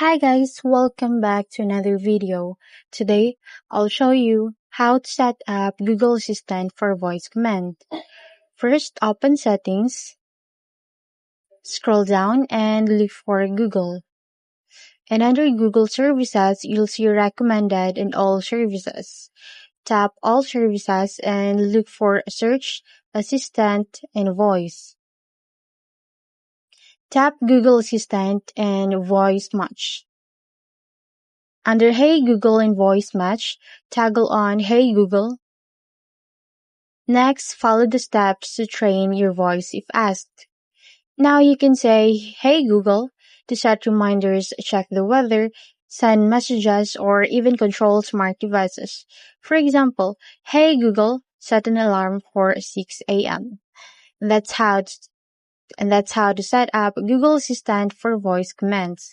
Hi guys, welcome back to another video. Today, I'll show you how to set up Google Assistant for voice command. First, open Settings, scroll down and look for Google. And under Google Services, you'll see Recommended and All Services. Tap All Services and look for Search, Assistant, and Voice. Tap Google Assistant and Voice Match. Under Hey Google and Voice Match, toggle on Hey Google. Next, follow the steps to train your voice if asked. Now you can say, Hey Google, to set reminders, check the weather, send messages, or even control smart devices. For example, Hey Google, set an alarm for 6 a.m. That's how to set up Google Assistant for voice commands.